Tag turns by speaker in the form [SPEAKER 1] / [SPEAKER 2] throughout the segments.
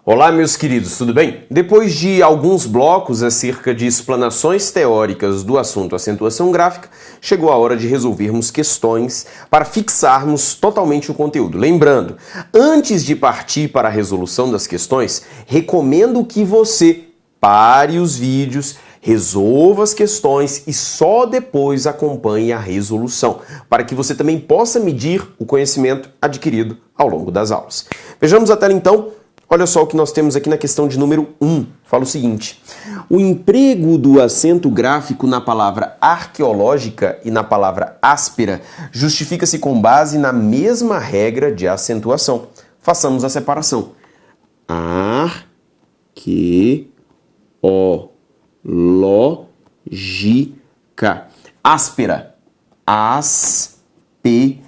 [SPEAKER 1] Olá, meus queridos, tudo bem? Depois de alguns blocos acerca de explanações teóricas do assunto acentuação gráfica, chegou a hora de resolvermos questões para fixarmos totalmente o conteúdo. Lembrando, antes de partir para a resolução das questões, recomendo que você pare os vídeos, resolva as questões e só depois acompanhe a resolução, para que você também possa medir o conhecimento adquirido ao longo das aulas. Vejamos a tela então. Olha só o que nós temos aqui na questão de número 1. Fala o seguinte: o emprego do acento gráfico na palavra arqueológica e na palavra áspera justifica-se com base na mesma regra de acentuação. Façamos a separação. Arqueológica. Áspera. Aspera.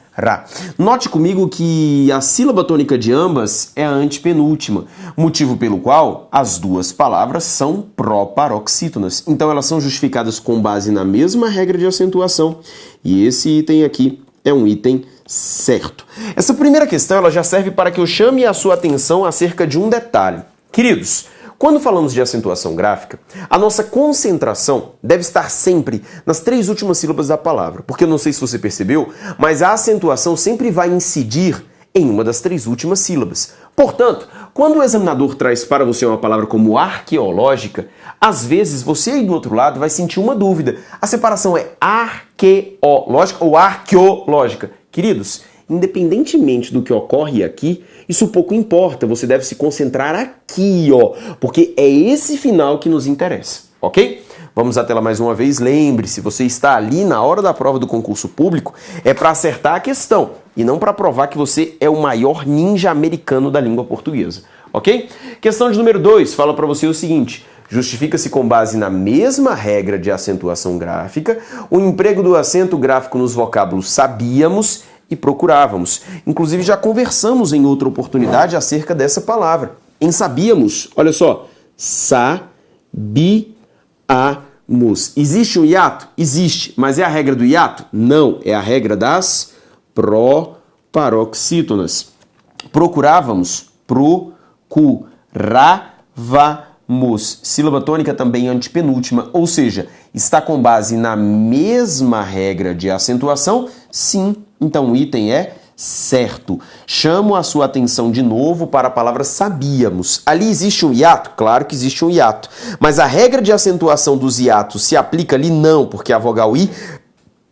[SPEAKER 1] Note comigo que a sílaba tônica de ambas é a antepenúltima, motivo pelo qual as duas palavras são proparoxítonas. Então elas são justificadas com base na mesma regra de acentuação. E esse item aqui é um item certo. Essa primeira questão ela já serve para que eu chame a sua atenção acerca de um detalhe. Queridos, quando falamos de acentuação gráfica, a nossa concentração deve estar sempre nas três últimas sílabas da palavra, porque eu não sei se você percebeu, mas a acentuação sempre vai incidir em uma das três últimas sílabas. Portanto, quando o examinador traz para você uma palavra como arqueológica, às vezes você aí do outro lado vai sentir uma dúvida. A separação é arqueológica ou arqueológica? Queridos, independentemente do que ocorre aqui, isso pouco importa, você deve se concentrar aqui, ó, porque é esse final que nos interessa, ok? Vamos à tela mais uma vez. Lembre-se, você está ali na hora da prova do concurso público, é para acertar a questão e não para provar que você é o maior ninja americano da língua portuguesa, ok? Questão de número 2 fala para você o seguinte: justifica-se com base na mesma regra de acentuação gráfica o emprego do acento gráfico nos vocábulos sabíamos e procurávamos. Inclusive já conversamos em outra oportunidade acerca dessa palavra. Em sabíamos, olha só, sabíamos. Existe um hiato? Existe. Mas é a regra do hiato? Não. É a regra das proparoxítonas. Procurávamos, procurávamos. Sílaba tônica também antepenúltima, ou seja, está com base na mesma regra de acentuação? Sim. Então o item é certo. Chamo a sua atenção de novo para a palavra sabíamos. Ali existe um hiato? Claro que existe um hiato. Mas a regra de acentuação dos hiatos se aplica ali? Não, porque a vogal I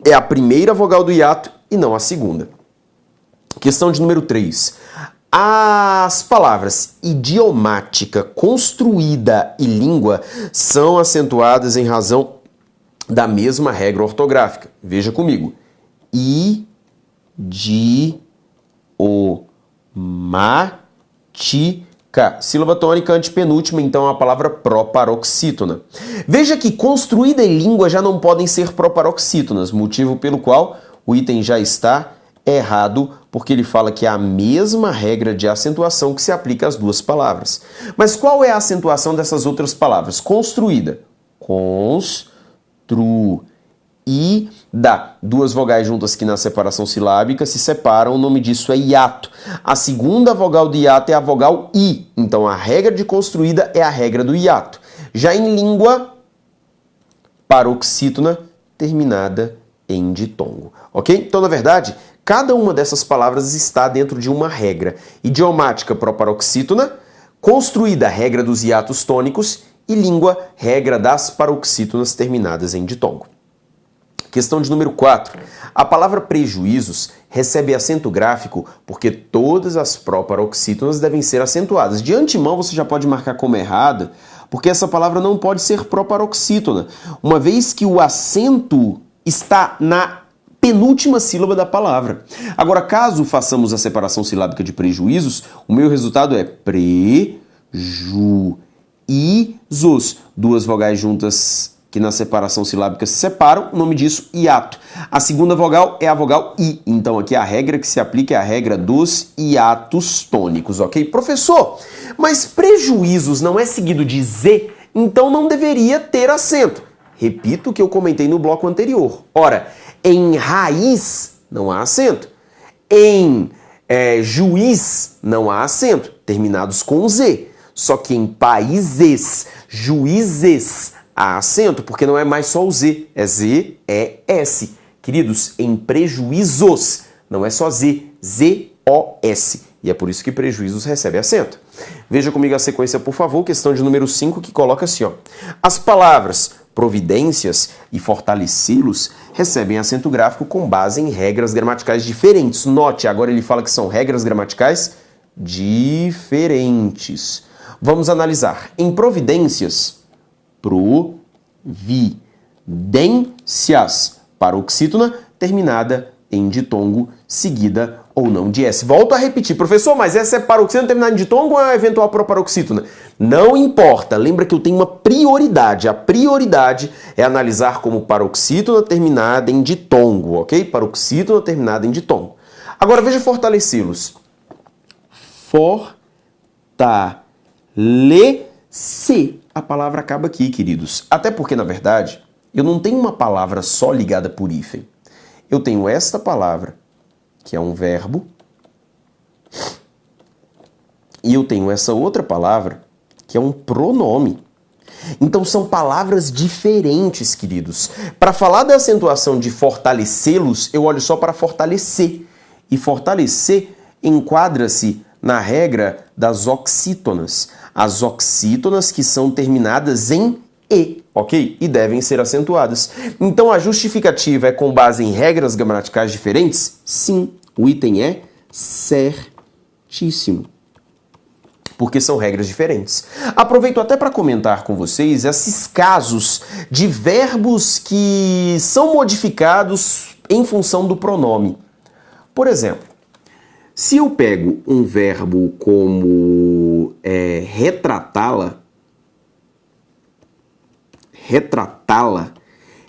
[SPEAKER 1] é a primeira vogal do hiato e não a segunda. Questão de número 3. As palavras idiomática, construída e língua são acentuadas em razão da mesma regra ortográfica. Veja comigo. Idiomática. Sílaba tônica antepenúltima, então a palavra proparoxítona. Veja que construída e língua já não podem ser proparoxítonas, motivo pelo qual o item já está errado, porque ele fala que é a mesma regra de acentuação que se aplica às duas palavras. Mas qual é a acentuação dessas outras palavras? Construída. Duas vogais juntas que na separação silábica se separam, o nome disso é hiato. A segunda vogal do hiato é a vogal I, então a regra de construída é a regra do hiato. Já em língua, paroxítona terminada em ditongo, ok? Então, na verdade, cada uma dessas palavras está dentro de uma regra. Idiomática, proparoxítona, construída, regra dos hiatos tônicos, e língua, regra das paroxítonas terminadas em ditongo. Questão de número 4. A palavra prejuízos recebe acento gráfico porque todas as proparoxítonas devem ser acentuadas. De antemão você já pode marcar como errada, porque essa palavra não pode ser proparoxítona, uma vez que o acento está na penúltima sílaba da palavra. Agora, caso façamos a separação silábica de prejuízos, o meu resultado é prejuízos. Duas vogais juntas que na separação silábica se separam, o nome disso hiato. A segunda vogal é a vogal I, então aqui a regra que se aplica é a regra dos hiatos tônicos, ok? Professor, mas prejuízos não é seguido de Z, então não deveria ter acento. Repito o que eu comentei no bloco anterior. Ora, em raiz não há acento. Em juiz não há acento, terminados com Z. Só que em países, juízes, há acento, porque não é mais só o Z, é Z, E, S. Queridos, em prejuízos, não é só Z, Z-O-S. E é por isso que prejuízos recebe acento. Veja comigo a sequência, por favor, questão de número 5, que coloca assim, ó. As palavras providências e fortalecê-los recebem acento gráfico com base em regras gramaticais diferentes. Note, agora ele fala que são regras gramaticais diferentes. Vamos analisar. Em providências, providências, paroxítona terminada em ditongo, seguida ou não de S. Volto a repetir, professor, mas essa é paroxítona terminada em ditongo ou é eventual proparoxítona? Não importa, lembra que eu tenho uma prioridade. A prioridade é analisar como paroxítona terminada em ditongo, ok? Paroxítona terminada em ditongo. Agora veja fortalecê-los. Fortalecer. A palavra acaba aqui, queridos. Até porque, na verdade, eu não tenho uma palavra só ligada por hífen. Eu tenho esta palavra, que é um verbo, e eu tenho essa outra palavra, que é um pronome. Então são palavras diferentes, queridos. Para falar da acentuação de fortalecê-los, eu olho só para fortalecer. E fortalecer enquadra-se na regra das oxítonas. As oxítonas que são terminadas em E, ok? E devem ser acentuadas. Então a justificativa é com base em regras gramaticais diferentes? Sim, o item é certíssimo. Porque são regras diferentes. Aproveito até para comentar com vocês esses casos de verbos que são modificados em função do pronome. Por exemplo, se eu pego um verbo como retratá-la,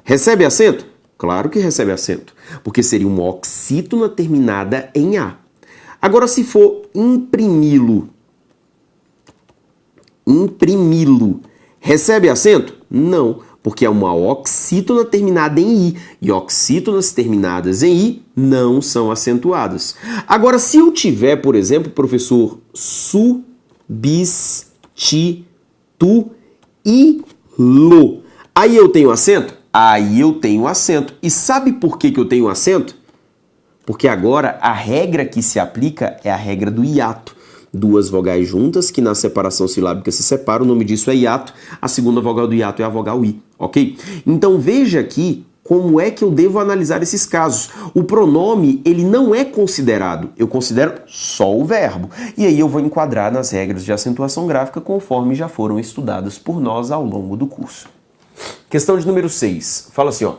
[SPEAKER 1] recebe acento? Claro que recebe acento, porque seria uma oxítona terminada em A. Agora, se for imprimi-lo, recebe acento? Não, porque é uma oxítona terminada em I, e oxítonas terminadas em I não são acentuadas. Agora, se eu tiver, por exemplo, professor, substituí-lo, aí eu tenho acento? Aí eu tenho acento. E sabe por que eu tenho acento? Porque agora a regra que se aplica é a regra do hiato. Duas vogais juntas, que na separação silábica se separam, o nome disso é hiato. A segunda vogal do hiato é a vogal I, ok? Então veja aqui como é que eu devo analisar esses casos. O pronome, ele não é considerado, eu considero só o verbo. E aí eu vou enquadrar nas regras de acentuação gráfica conforme já foram estudadas por nós ao longo do curso. Questão de número 6. Fala assim, ó.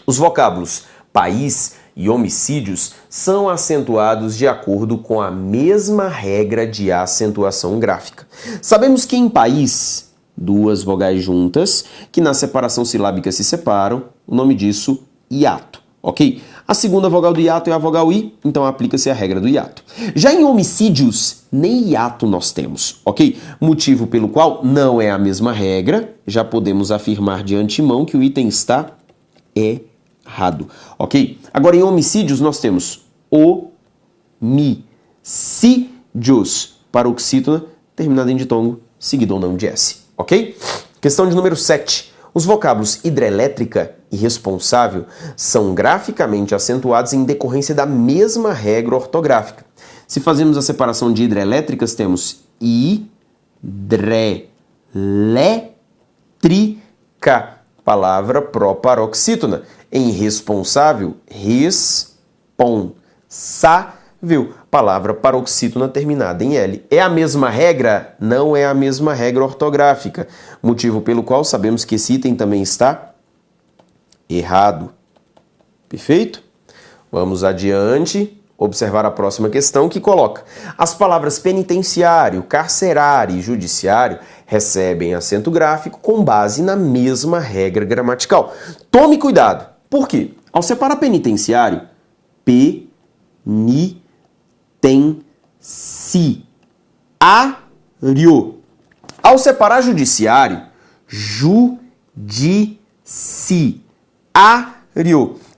[SPEAKER 1] Os vocábulos país e homicídios são acentuados de acordo com a mesma regra de acentuação gráfica. Sabemos que em país, duas vogais juntas, que na separação silábica se separam, o nome disso, hiato, ok? A segunda vogal do hiato é a vogal I, então aplica-se a regra do hiato. Já em homicídios, nem hiato nós temos, ok? Motivo pelo qual não é a mesma regra, já podemos afirmar de antemão que o item está errado, ok? Agora, em homicídios, nós temos homicídios, paroxítona, terminada em ditongo, seguido ou não de S, ok? Questão de número 7. Os vocábulos hidrelétrica e responsável são graficamente acentuados em decorrência da mesma regra ortográfica. Se fazemos a separação de hidrelétricas, temos hidrelétrica, palavra proparoxítona. Em responsável, responsável, palavra paroxítona terminada em L. É a mesma regra? Não é a mesma regra ortográfica. Motivo pelo qual sabemos que esse item também está errado. Perfeito? Vamos adiante. Observar a próxima questão que coloca: as palavras penitenciário, carcerário e judiciário recebem acento gráfico com base na mesma regra gramatical. Tome cuidado. Por quê? Ao separar penitenciário, penitenciário. Ao separar judiciário, judiciário.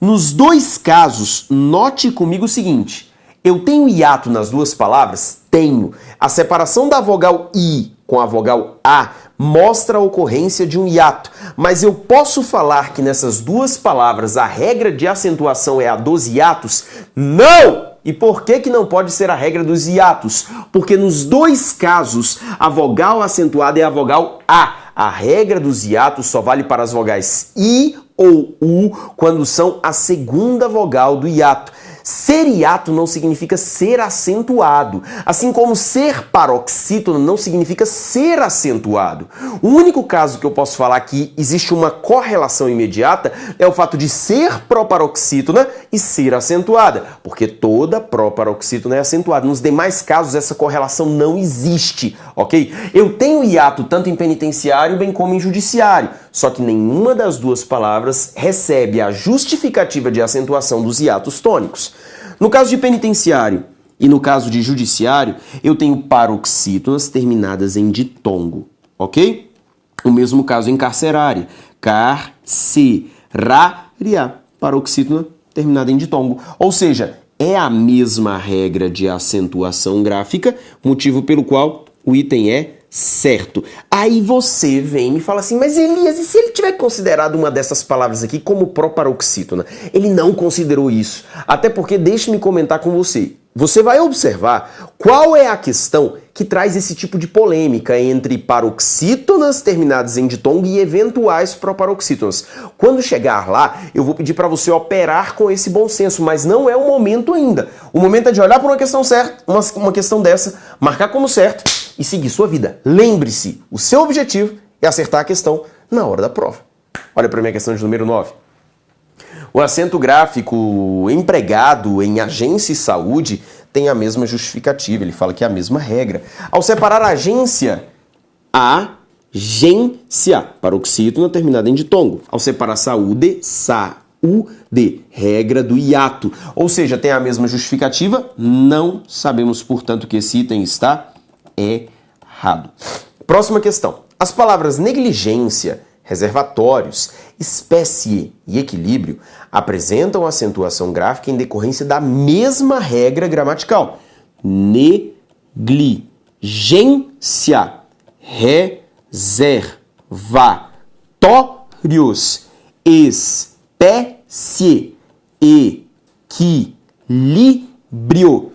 [SPEAKER 1] Nos dois casos, note comigo o seguinte: eu tenho hiato nas duas palavras? Tenho. A separação da vogal I com a vogal A mostra a ocorrência de um hiato, mas eu posso falar que nessas duas palavras a regra de acentuação é a dos hiatos? Não! E por que não pode ser a regra dos hiatos? Porque nos dois casos a vogal acentuada é a vogal A. A regra dos hiatos só vale para as vogais I ou U quando são a segunda vogal do hiato. Ser hiato não significa ser acentuado, assim como ser paroxítono não significa ser acentuado. O único caso que eu posso falar que existe uma correlação imediata é o fato de ser proparoxítona e ser acentuada, porque toda proparoxítona é acentuada. Nos demais casos essa correlação não existe, ok? Eu tenho hiato tanto em penitenciário bem como em judiciário, só que nenhuma das duas palavras recebe a justificativa de acentuação dos hiatos tônicos. No caso de penitenciário e no caso de judiciário, eu tenho paroxítonas terminadas em ditongo, ok? O mesmo caso em carcerária. Carcerária, paroxítona terminada em ditongo. Ou seja, é a mesma regra de acentuação gráfica, motivo pelo qual o item é certo. Aí você vem e me fala assim, mas Elias, e se ele tiver considerado uma dessas palavras aqui como proparoxítona? Ele não considerou isso. Até porque, deixe-me comentar com você. Você vai observar qual é a questão que traz esse tipo de polêmica entre paroxítonas terminadas em ditongo e eventuais proparoxítonas. Quando chegar lá, eu vou pedir para você operar com esse bom senso, mas não é o momento ainda. O momento é de olhar para uma questão certa, uma questão dessa, marcar como certo e seguir sua vida. Lembre-se, o seu objetivo é acertar a questão na hora da prova. Olha para a minha questão de número 9. O acento gráfico empregado em agência e saúde tem a mesma justificativa, ele fala que é a mesma regra. Ao separar agência, agência, paroxítona terminada em ditongo. Ao separar saúde, saúde, regra do hiato. Ou seja, tem a mesma justificativa? Não sabemos, portanto, que esse item está errado. Próxima questão. As palavras negligência, reservatórios, espécie e equilíbrio apresentam acentuação gráfica em decorrência da mesma regra gramatical. Negligência, reservatórios, espécie, equilíbrio.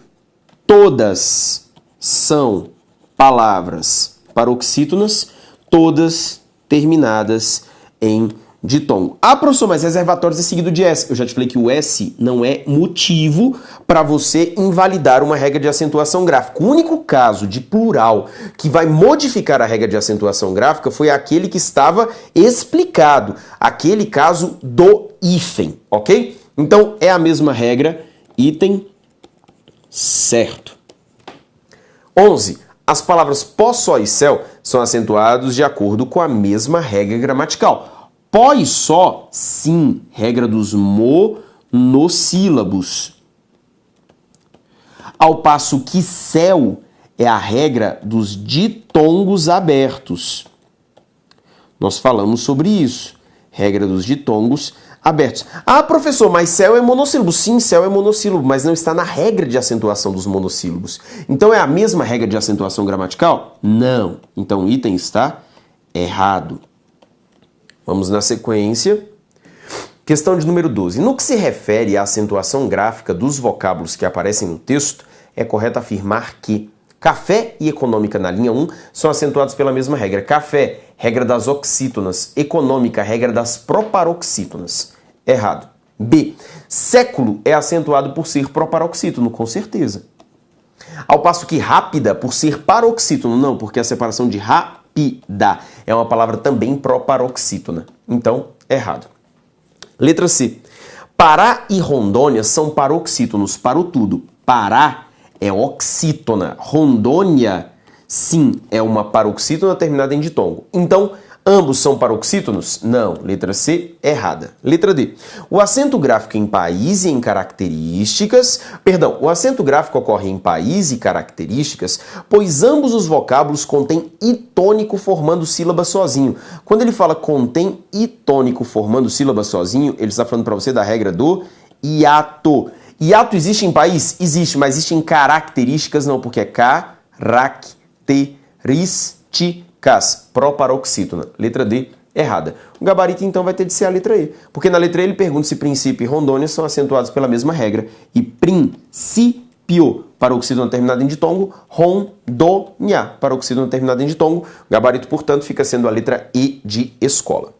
[SPEAKER 1] Todas são palavras paroxítonas, todas terminadas em ditongo. Ah, professor, mas reservatórios é seguido de S. Eu já te falei que o S não é motivo para você invalidar uma regra de acentuação gráfica. O único caso de plural que vai modificar a regra de acentuação gráfica foi aquele que estava explicado, aquele caso do hífen, ok? Então, é a mesma regra, item certo. 11. As palavras pó, só e céu são acentuados de acordo com a mesma regra gramatical. Pó e só, sim, regra dos monossílabos. Ao passo que céu é a regra dos ditongos abertos. Nós falamos sobre isso. Regra dos ditongos abertos. Ah, professor, mas céu é monossílabo. Sim, céu é monossílabo, mas não está na regra de acentuação dos monossílabos. Então é a mesma regra de acentuação gramatical? Não. Então o item está errado. Vamos na sequência. Questão de número 12. No que se refere à acentuação gráfica dos vocábulos que aparecem no texto, é correto afirmar que café e econômica na linha 1 são acentuados pela mesma regra. Café, regra das oxítonas. Econômica, regra das proparoxítonas. Errado. B. Século é acentuado por ser proparoxítono, com certeza. Ao passo que rápida, por ser paroxítono, não, porque a separação de rápida é uma palavra também proparoxítona. Então, errado. Letra C. Pará e Rondônia são paroxítonos, parou tudo. Pará é oxítona. Rondônia, sim, é uma paroxítona terminada em ditongo. Então, ambos são paroxítonos? Não. Letra C, errada. Letra D. O acento gráfico em país e em características... Perdão, o acento gráfico ocorre em país e características, pois ambos os vocábulos contêm I tônico formando sílaba sozinho. Quando ele fala contém I tônico formando sílaba sozinho, ele está falando para você da regra do hiato. Hiato existe em país? Existe, mas existe em características não, porque é características. drásticas, proparoxítona. Letra D, errada. O gabarito, então, vai ter de ser a letra E, porque na letra E ele pergunta se princípio e rondônia são acentuados pela mesma regra, e princípio, paroxítona terminada em ditongo, rondônia, paroxítona terminada em ditongo. O gabarito, portanto, fica sendo a letra E de escola.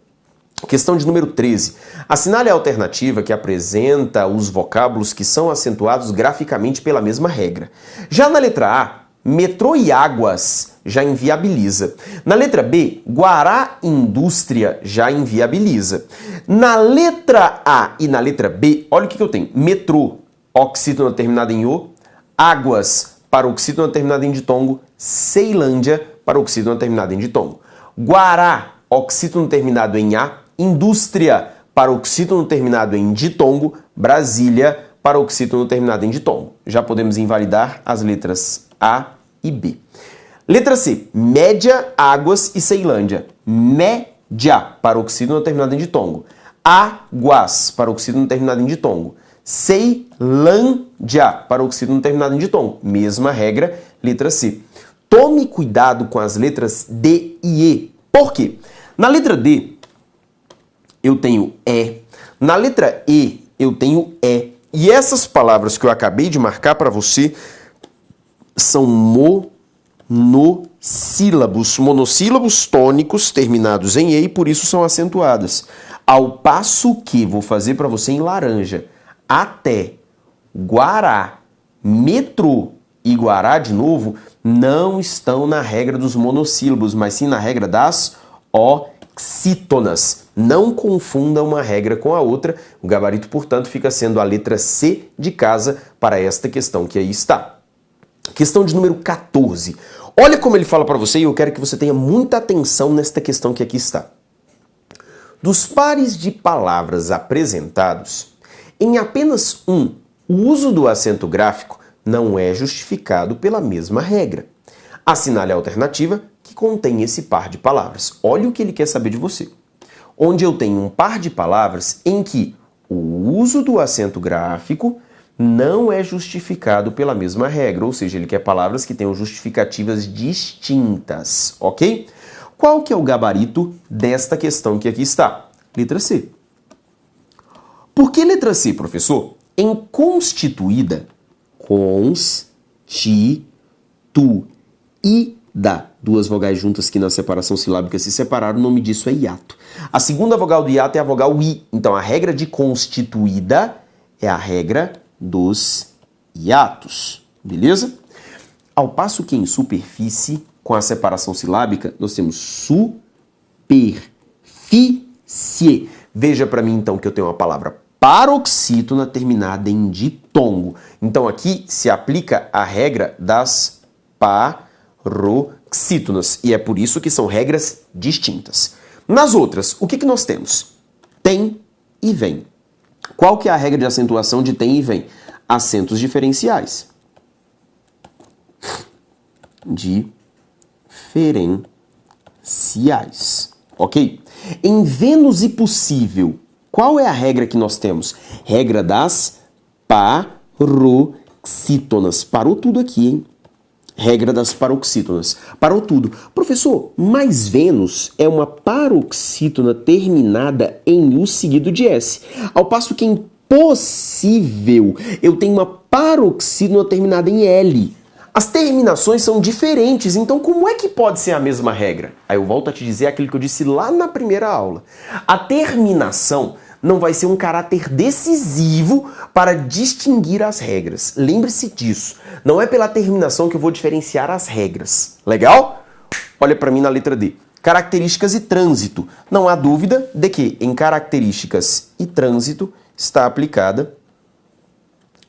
[SPEAKER 1] Questão de número 13. Assinale a alternativa que apresenta os vocábulos que são acentuados graficamente pela mesma regra. Já na letra A, metrô e águas já inviabiliza. Na letra B, Guará indústria já inviabiliza. Na letra A e na letra B, olha o que eu tenho. Metrô, oxítona terminada em O. Águas, paroxítona terminada em ditongo. Ceilândia, paroxítona terminada em ditongo. Guará, oxítona terminado em A. Indústria, paroxítono terminado em ditongo. Brasília, paroxítono terminado em ditongo. Já podemos invalidar as letras A e B. Letra C, média, águas e Ceilândia. Média, paroxítono terminado em ditongo. Águas, paroxítono terminado em ditongo. Ceilândia, paroxítono terminado em ditongo. Mesma regra, letra C. Tome cuidado com as letras D e E. Por quê? Na letra D, eu tenho E. Na letra E, eu tenho E. E essas palavras que eu acabei de marcar para você são monossílabos. Monossílabos tônicos terminados em E e por isso são acentuadas. Ao passo que, vou fazer para você em laranja, até, Guará, metrô e Guará de novo não estão na regra dos monossílabos, mas sim na regra das oxítonas. Não confunda uma regra com a outra. O gabarito, portanto, fica sendo a letra C de casa para esta questão que aí está. Questão de número 14. Olha como ele fala para você e eu quero que você tenha muita atenção nesta questão que aqui está. Dos pares de palavras apresentados, em apenas um, o uso do acento gráfico não é justificado pela mesma regra. Assinale a alternativa que contém esse par de palavras. Olha o que ele quer saber de você. Onde eu tenho um par de palavras em que o uso do acento gráfico não é justificado pela mesma regra, ou seja, ele quer palavras que tenham justificativas distintas, ok? Qual que é o gabarito desta questão que aqui está? Letra C. Por que letra C, professor? Em constituída, duas vogais juntas que na separação silábica se separaram, o nome disso é hiato. A segunda vogal do hiato é a vogal I. Então, a regra de constituída é a regra dos hiatos. Beleza? Ao passo que em superfície, com a separação silábica, nós temos superfície. Veja para mim, então, que eu tenho uma palavra paroxítona terminada em ditongo. Então, aqui se aplica a regra das paroxítonas. E é por isso que são regras distintas. Nas outras, o que nós temos? Tem e vem. Qual que é a regra de acentuação de tem e vem? Acentos diferenciais. Diferenciais. Ok? Em Vênus e possível, qual é a regra que nós temos? Regra das paroxítonas. Parou tudo aqui, hein? Regra das paroxítonas. Parou tudo. Professor, mas Vênus é uma paroxítona terminada em U seguido de S. Ao passo que em possível eu tenho uma paroxítona terminada em L. As terminações são diferentes, então como é que pode ser a mesma regra? Aí eu volto a te dizer aquilo que eu disse lá na primeira aula. A terminação não vai ser um caráter decisivo para distinguir as regras. Lembre-se disso. Não é pela terminação que eu vou diferenciar as regras. Legal? Olha para mim na letra D. Características e trânsito. Não há dúvida de que em características e trânsito está aplicada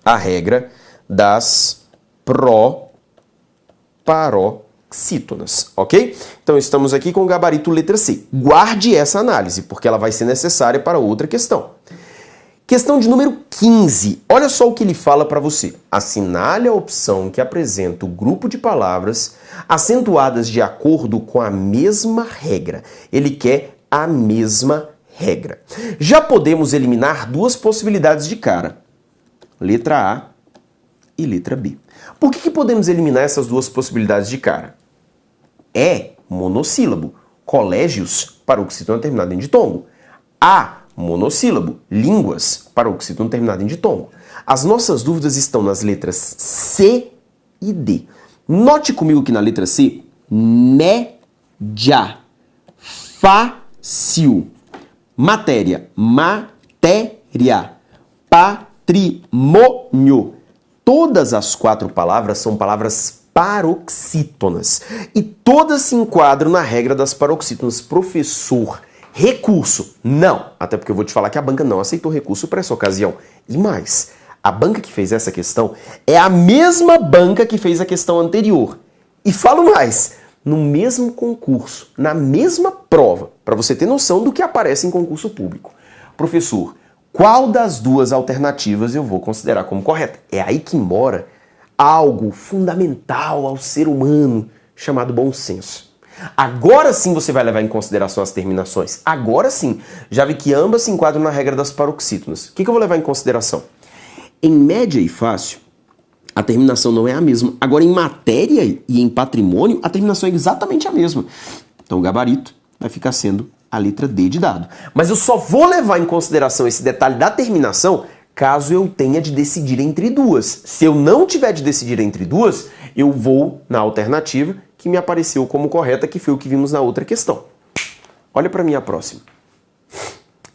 [SPEAKER 1] a regra das proparoxítonas, ok? Então estamos aqui com o gabarito letra C. Guarde essa análise, porque ela vai ser necessária para outra questão. Questão de número 15. Olha só o que ele fala para você. Assinale a opção que apresenta o grupo de palavras acentuadas de acordo com a mesma regra. Ele quer a mesma regra. Já podemos eliminar duas possibilidades de cara. Letra A e letra B. Por que podemos eliminar essas duas possibilidades de cara? monossílabo. Colégios, paroxítono terminado em ditongo. A, monossílabo. Línguas, paroxítono terminado em ditongo. As nossas dúvidas estão nas letras C e D. Note comigo que na letra C, média, fácil, matéria, patrimônio. Todas as 4 palavras são palavras paroxítonas e todas se enquadram na regra das paroxítonas. Professor, recurso? Não, até porque eu vou te falar que a banca não aceitou recurso para essa ocasião. E mais, a banca que fez essa questão é a mesma banca que fez a questão anterior. E falo mais, no mesmo concurso, na mesma prova, para você ter noção do que aparece em concurso público. Professor, qual das 2 alternativas eu vou considerar como correta? É aí que mora algo fundamental ao ser humano, chamado bom senso. Agora sim você vai levar em consideração as terminações. Agora sim. Já vi que ambas se enquadram na regra das paroxítonas. O que eu vou levar em consideração? Em média e fácil, a terminação não é a mesma. Agora, em matéria e em patrimônio, a terminação é exatamente a mesma. Então, o gabarito vai ficar sendo a letra D de dado. Mas eu só vou levar em consideração esse detalhe da terminação caso eu tenha de decidir entre 2. Se eu não tiver de decidir entre 2, eu vou na alternativa que me apareceu como correta, que foi o que vimos na outra questão. Olha para mim a próxima,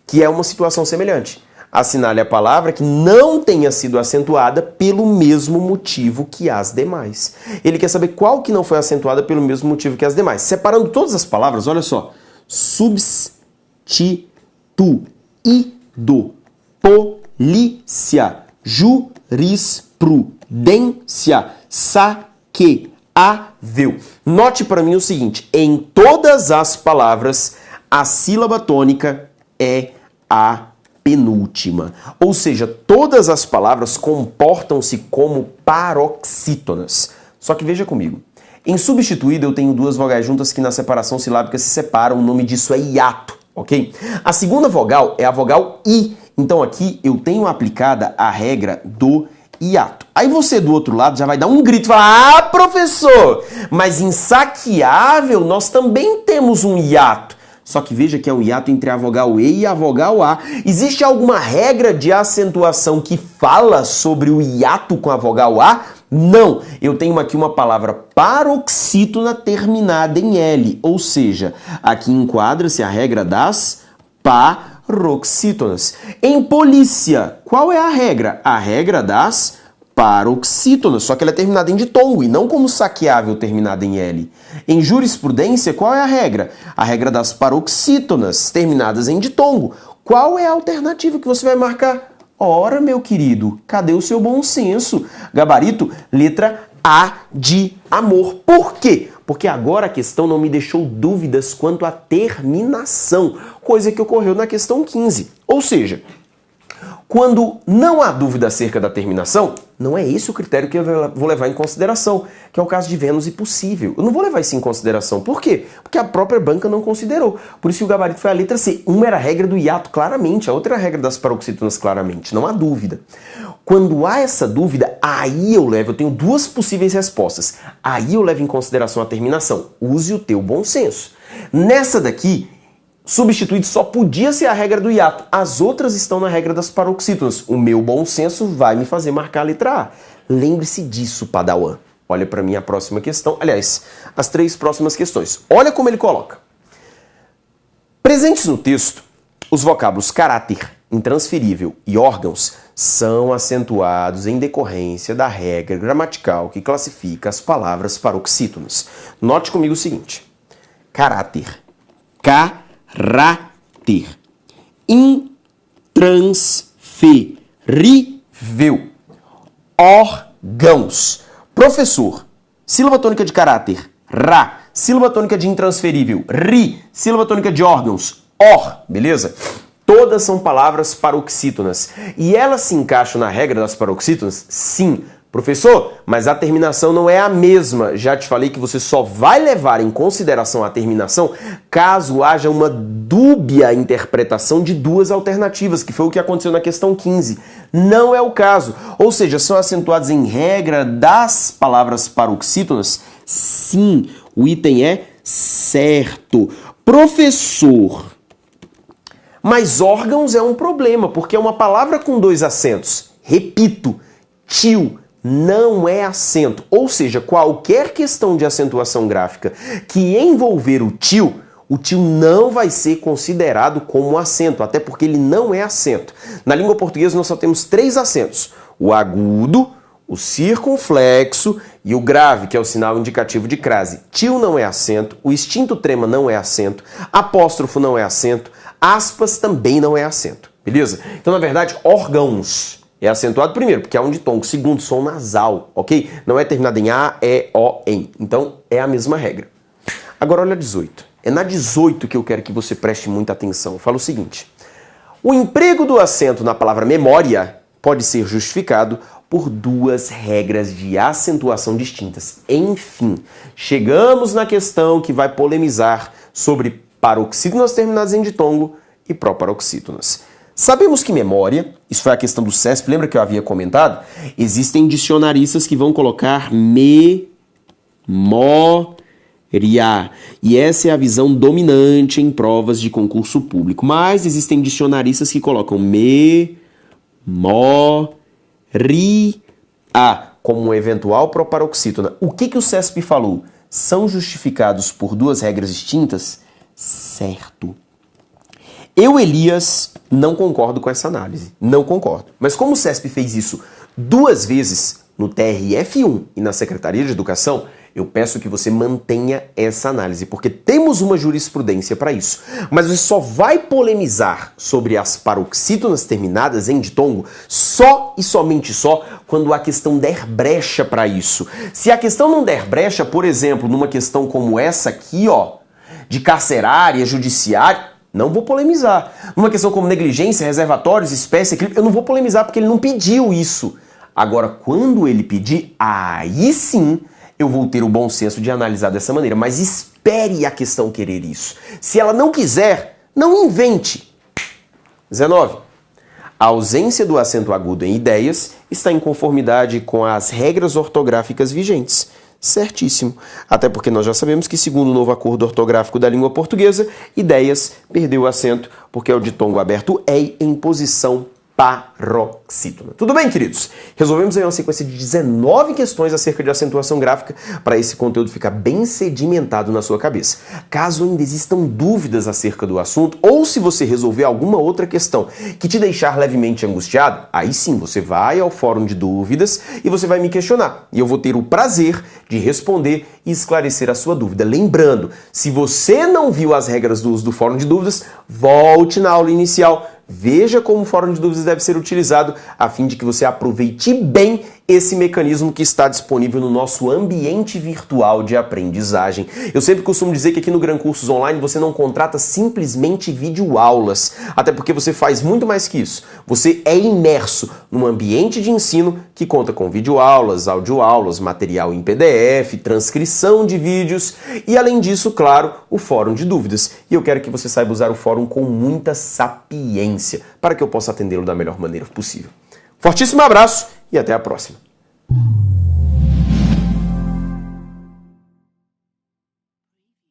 [SPEAKER 1] que é uma situação semelhante. Assinale a palavra que não tenha sido acentuada pelo mesmo motivo que as demais. Ele quer saber qual que não foi acentuada pelo mesmo motivo que as demais. Separando todas as palavras, olha só. Substituído, polícia, jurisprudência, saqueável. Note para mim o seguinte, em todas as palavras, a sílaba tônica é a penúltima. Ou seja, todas as palavras comportam-se como paroxítonas. Só que veja comigo. Em substituído eu tenho 2 vogais juntas que na separação silábica se separam. O nome disso é hiato, ok? A segunda vogal é a vogal I. Então aqui eu tenho aplicada a regra do hiato. Aí você do outro lado já vai dar um grito e falar: ah, professor, mas em saqueável nós também temos um hiato. Só que veja que é um hiato entre a vogal E e a vogal A. Existe alguma regra de acentuação que fala sobre o hiato com a vogal A? Não. Eu tenho aqui uma palavra paroxítona terminada em L. Ou seja, aqui enquadra-se a regra das paroxítonas. Em polícia, qual é a regra? A regra das paroxítonas, só que ela é terminada em ditongo e não como saqueável terminada em L. Em jurisprudência, qual é a regra? A regra das paroxítonas terminadas em ditongo. Qual é a alternativa que você vai marcar? Ora, meu querido, cadê o seu bom senso? Gabarito, letra A de amor. Por quê? Porque agora a questão não me deixou dúvidas quanto à terminação, coisa que ocorreu na questão 15. Ou seja, quando não há dúvida acerca da terminação, não é esse o critério que eu vou levar em consideração, que é o caso de Vênus e possível. Eu não vou levar isso em consideração. Por quê? Porque a própria banca não considerou. Por isso que o gabarito foi a letra C. Uma era a regra do hiato, claramente. A outra era a regra das paroxítonas, claramente. Não há dúvida. Quando há essa dúvida, aí eu tenho 2 possíveis respostas. Aí eu levo em consideração a terminação. Use o teu bom senso. Nessa daqui, substituído só podia ser a regra do hiato. As outras estão na regra das paroxítonas. O meu bom senso vai me fazer marcar a letra A. Lembre-se disso, Padawan. Olha para mim a próxima questão. Aliás, as 3 próximas questões. Olha como ele coloca. Presentes no texto, os vocábulos caráter, intransferível e órgãos são acentuados em decorrência da regra gramatical que classifica as palavras paroxítonas. Note comigo o seguinte. Caráter. Caráter. Intransferível. Órgãos. Professor, sílaba tônica de caráter, ra. Sílaba tônica de intransferível, ri. Sílaba tônica de órgãos, or. Beleza? Todas são palavras paroxítonas. E elas se encaixam na regra das paroxítonas? Sim. Professor, mas a terminação não é a mesma. Já te falei que você só vai levar em consideração a terminação caso haja uma dúbia interpretação de 2 alternativas, que foi o que aconteceu na questão 15. Não é o caso. Ou seja, são acentuados em regra das palavras paroxítonas? Sim. O item é Certo. Professor. Mas órgãos é um problema, porque é uma palavra com 2 acentos. Repito, tio não é acento. Ou seja, qualquer questão de acentuação gráfica que envolver o tio não vai ser considerado como acento, até porque ele não é acento. Na língua portuguesa nós só temos 3 acentos. O agudo, o circunflexo e o grave, que é o sinal indicativo de crase. Tio não é acento, o extinto trema não é acento, apóstrofo não é acento, aspas também não é acento, beleza? Então, na verdade, órgãos é acentuado primeiro, porque é um ditongo. Segundo, som nasal, ok? Não é terminado em A, E, O, em. Então, é a mesma regra. Agora, olha a 18. É na 18 que eu quero que você preste muita atenção. Fala o seguinte. O emprego do acento na palavra memória pode ser justificado por 2 regras de acentuação distintas. Enfim, chegamos na questão que vai polemizar sobre paroxítonas terminadas em ditongo e proparoxítonas. Sabemos que memória, isso foi a questão do CESP, lembra que eu havia comentado? Existem dicionaristas que vão colocar memória. E essa é a visão dominante em provas de concurso público. Mas existem dicionaristas que colocam memória como um eventual proparoxítona. O que o CESP falou? São justificados por 2 regras distintas? Certo. Eu, Elias, não concordo com essa análise. Não concordo. Mas como o CESP fez isso 2 vezes no TRF1 e na Secretaria de Educação, eu peço que você mantenha essa análise, porque temos uma jurisprudência para isso. Mas você só vai polemizar sobre as paroxítonas terminadas em ditongo só e somente só quando a questão der brecha para isso. Se a questão não der brecha, por exemplo, numa questão como essa aqui, ó, de carcerária, judiciária, não vou polemizar. Numa questão como negligência, reservatórios, espécie, equilíbrio, eu não vou polemizar porque ele não pediu isso. Agora, quando ele pedir, aí sim eu vou ter o bom senso de analisar dessa maneira. Mas espere a questão querer isso. Se ela não quiser, não invente. 19. A ausência do acento agudo em ideias está em conformidade com as regras ortográficas vigentes. Certíssimo. Até porque nós já sabemos que, segundo o novo acordo ortográfico da língua portuguesa, ideias perdeu o acento porque é o ditongo aberto EI em posição paroxítona. Tudo bem, queridos? Resolvemos aí uma sequência de 19 questões acerca de acentuação gráfica para esse conteúdo ficar bem sedimentado na sua cabeça. Caso ainda existam dúvidas acerca do assunto, ou se você resolver alguma outra questão que te deixar levemente angustiado, aí sim você vai ao fórum de dúvidas e você vai me questionar. E eu vou ter o prazer de responder e esclarecer a sua dúvida. Lembrando, se você não viu as regras do uso do fórum de dúvidas, volte na aula inicial. Veja como o fórum de dúvidas deve ser utilizado a fim de que você aproveite bem esse mecanismo que está disponível no nosso ambiente virtual de aprendizagem. Eu sempre costumo dizer que aqui no Gran Cursos Online você não contrata simplesmente videoaulas, até porque você faz muito mais que isso. Você é imerso num ambiente de ensino que conta com videoaulas, audioaulas, material em PDF, transcrição de vídeos e, além disso, claro, o fórum de dúvidas. E eu quero que você saiba usar o fórum com muita sapiência para que eu possa atendê-lo da melhor maneira possível. Fortíssimo abraço e até a próxima.